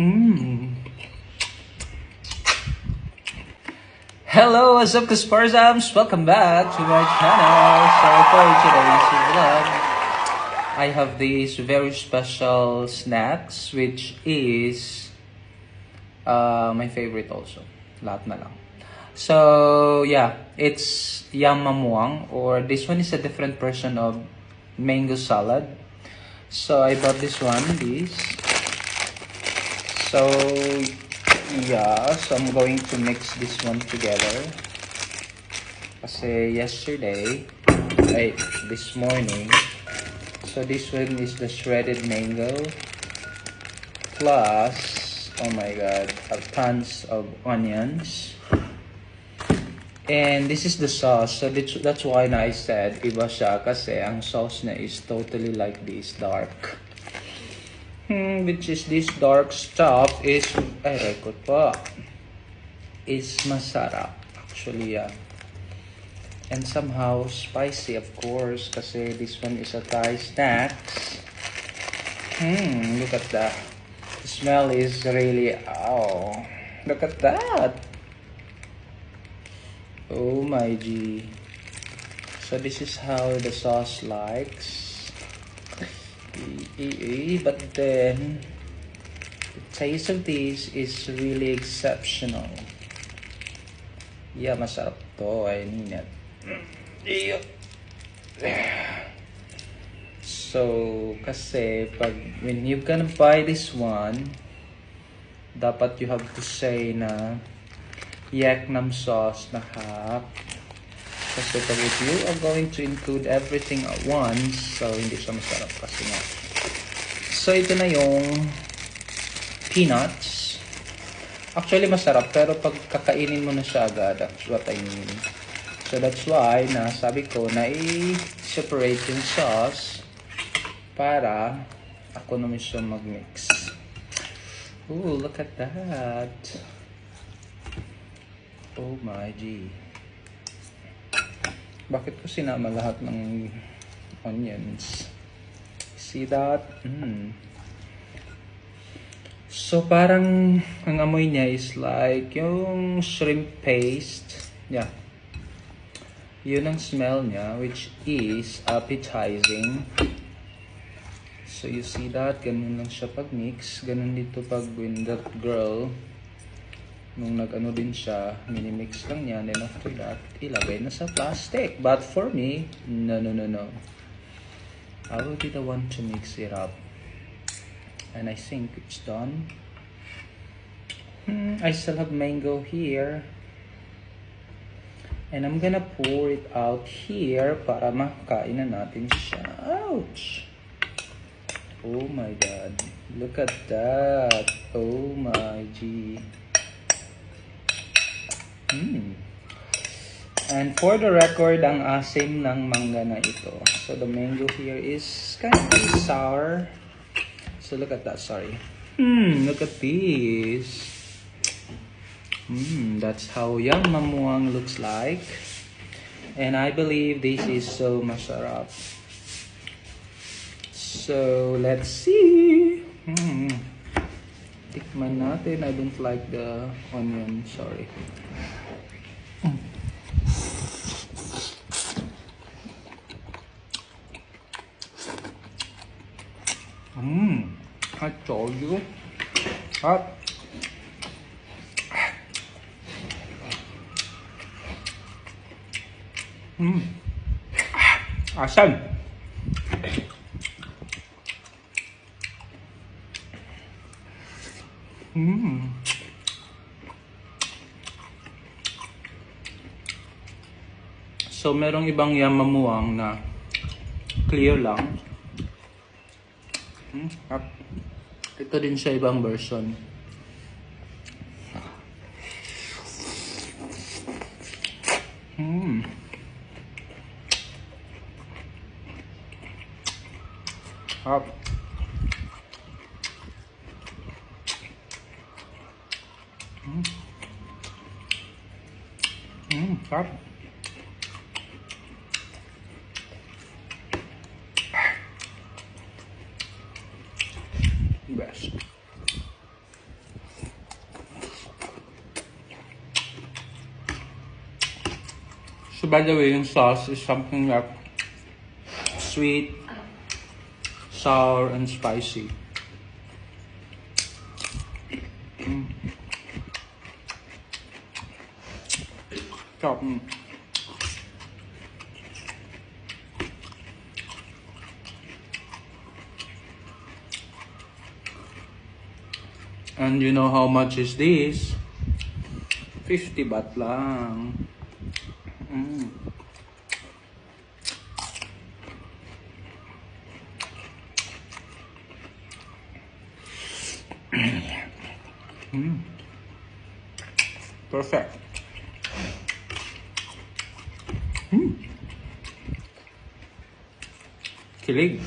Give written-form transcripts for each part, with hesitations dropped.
Mm. Hello, what's up, Kasparzams? Welcome back to my channel. So for today's vlog, I have these very special snacks, which is my favorite also. Lahat na lang. So yeah, it's yam mamuang, or this one is a different version of mango salad. So I bought this one, So yeah, so I'm going to mix this one together. Kasi this morning. So this one is the shredded mango plus, oh my god, tons of onions. And this is the sauce. So that's why I said iba siya kasi ang sauce na is totally like this, dark. Which is this dark stuff is, is masarap. Actually, yeah. And somehow spicy, of course, kasi this one is a Thai snacks. Look at that. The smell is really, oh, look at that. Oh my G. So this is how the sauce likes. But then the taste of this is really exceptional. Yeah, masarap to. I mean it. So, kasi when you're gonna buy this one, dapat you have to say na yaknam sauce na half. Kasi if you are going to include everything at once, so hindi siya masarap kasi nga. So ito na yung peanuts. Actually masarap, pero pag kakainin mo na siya agad, that's what I mean. So that's why sabi ko na i-separate yung sauce para ako naman siya mag-mix. Ooh, look at that. Oh my G. Bakit ko sinama lahat ng onions? See that? So parang ang amoy niya is like yung shrimp paste. Yeah. Yun ang smell niya, which is appetizing. So you see that? Ganun lang siya pag mix. Ganun dito pag when that girl, nung nag-ano din siya, minimix lang niya, then after that, ilagay na sa plastic. But for me, no. I will be the one to mix it up. And I think it's done. I still have mango here. And I'm gonna pour it out here para makain na natin siya. Ouch! Oh my god. Look at that. Oh my G. And for the record, ang asim ng mangga na ito. So the mango here is kind of sour. So look at that, sorry. Look at this. That's how yam mamuang looks like. And I believe this is so masarap. So let's see. Tikman natin. I don't like the onion, sorry. I told you. Hot. Asam. So merong ibang yam mamuang na clear lang. Ito din siya ibang version. Up. Up. Best. by the way, yung sauce is something like sweet, sour, and spicy. Chop. And you know how much is this? 50 baht lang. Perfect. Kilig.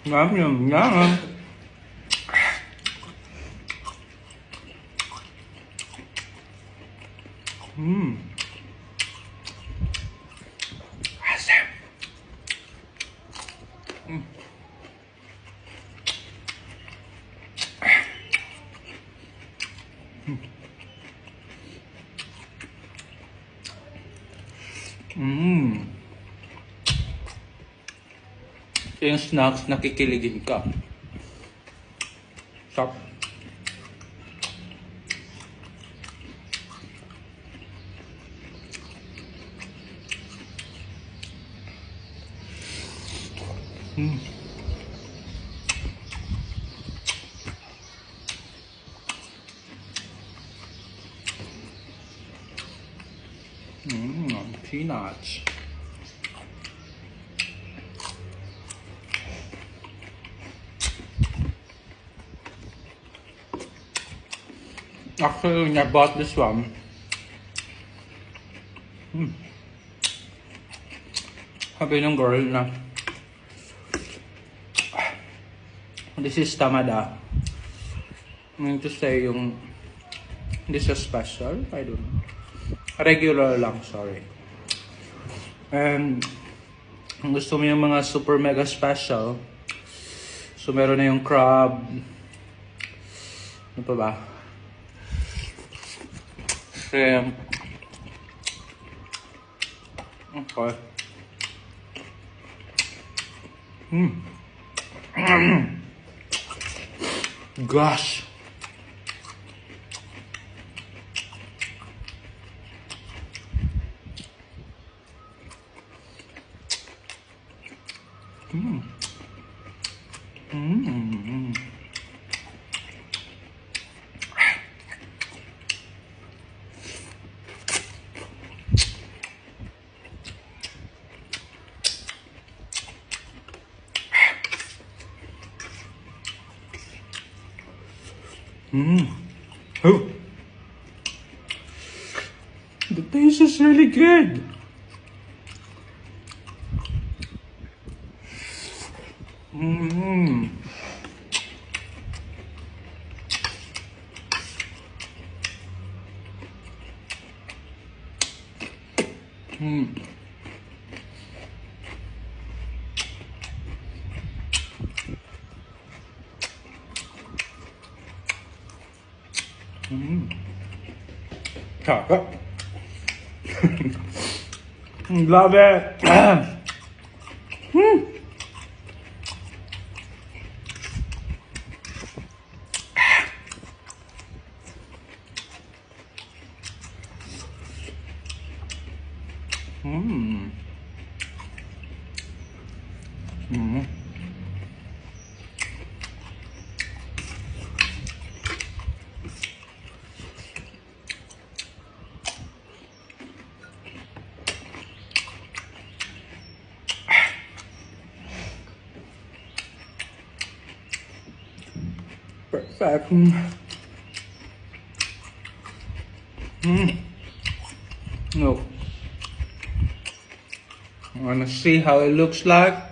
Yum, yum, yum. Awesome. Yung snacks, nakikiligin ka. Stop. Peanuts. Actually, when I bought this one, sabi ng girl na, this is Tamada. I mean to say yung, this is special, I don't know. Regular lang, sorry. And, kung gusto mo yung mga super mega special, so meron na yung crab, ano pa ba? Shrimp. Okay. Gosh. Oh, the taste is really good. Sarap. Love it. Perfect. Look. I wanna see how it looks like.